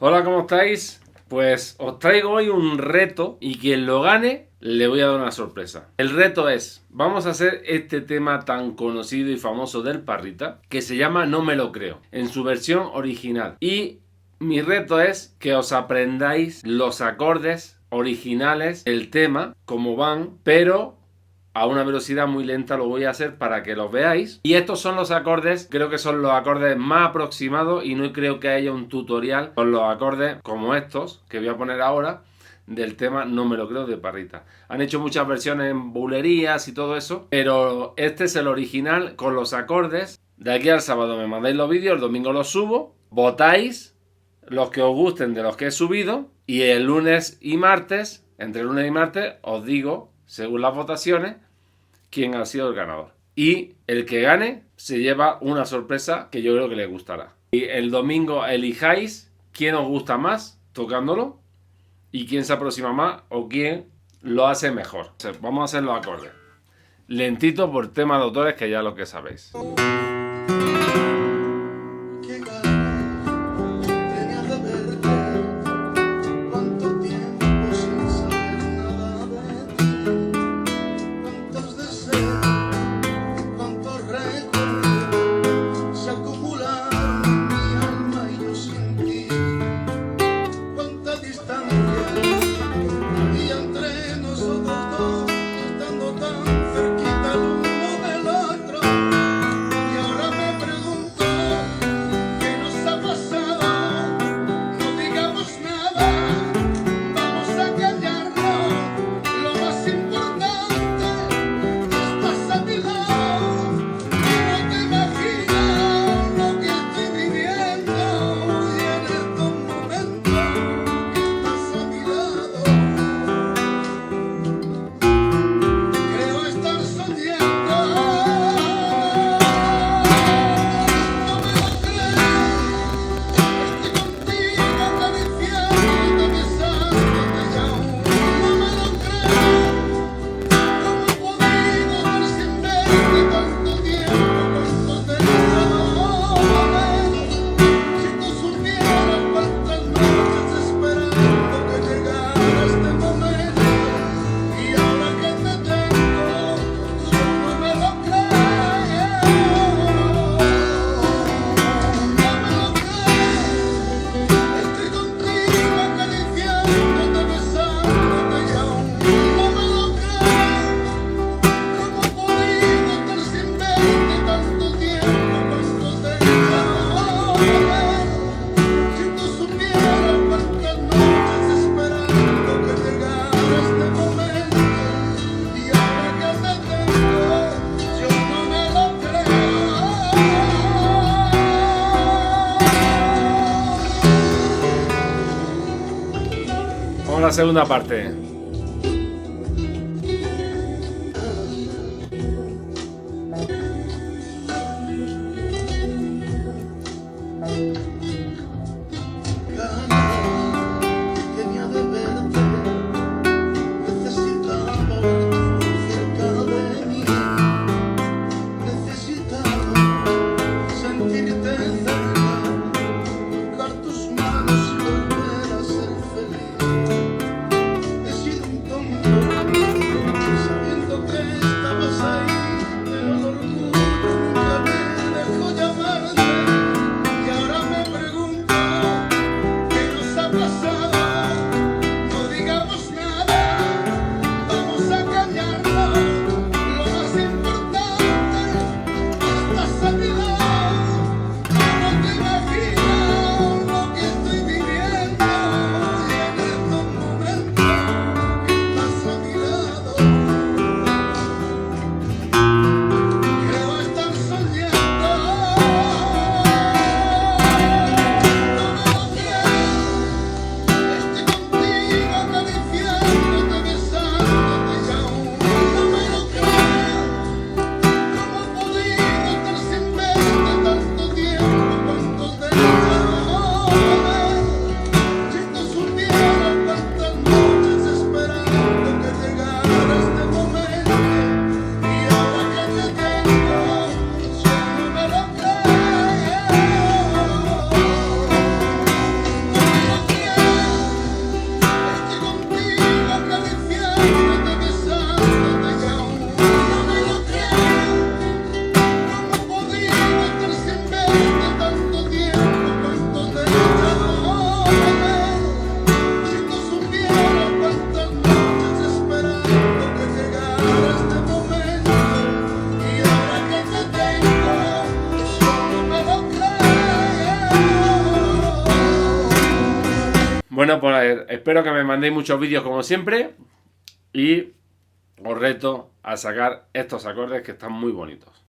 Hola, ¿cómo estáis? Pues os traigo hoy un reto y quien lo gane le voy a dar una sorpresa. El reto es, vamos a hacer este tema tan conocido y famoso del Parrita que se llama No me lo creo, en su versión original. Y mi reto es que os aprendáis los acordes originales del tema, como van, pero a una velocidad muy lenta lo voy a hacer para que los veáis. Y estos son los acordes, creo que son los acordes más aproximados y no creo que haya un tutorial con los acordes como estos que voy a poner ahora del tema No me lo creo de Parrita. Han hecho muchas versiones en bulerías y todo eso, pero este es el original con los acordes. De aquí al sábado me mandáis los vídeos, el domingo los subo, votáis los que os gusten de los que he subido y el lunes y martes, entre lunes y martes, os digo, según las votaciones, quién ha sido el ganador. Y el que gane se lleva una sorpresa que yo creo que le gustará. Y el domingo elijáis quién os gusta más tocándolo y quién se aproxima más o quién lo hace mejor. Vamos a hacer los acordes. Lentito por tema de autores, que ya lo que sabéis. Vamos a la segunda parte. Tus manos y volver a ser feliz. Bueno, pues espero que me mandéis muchos vídeos como siempre y os reto a sacar estos acordes que están muy bonitos.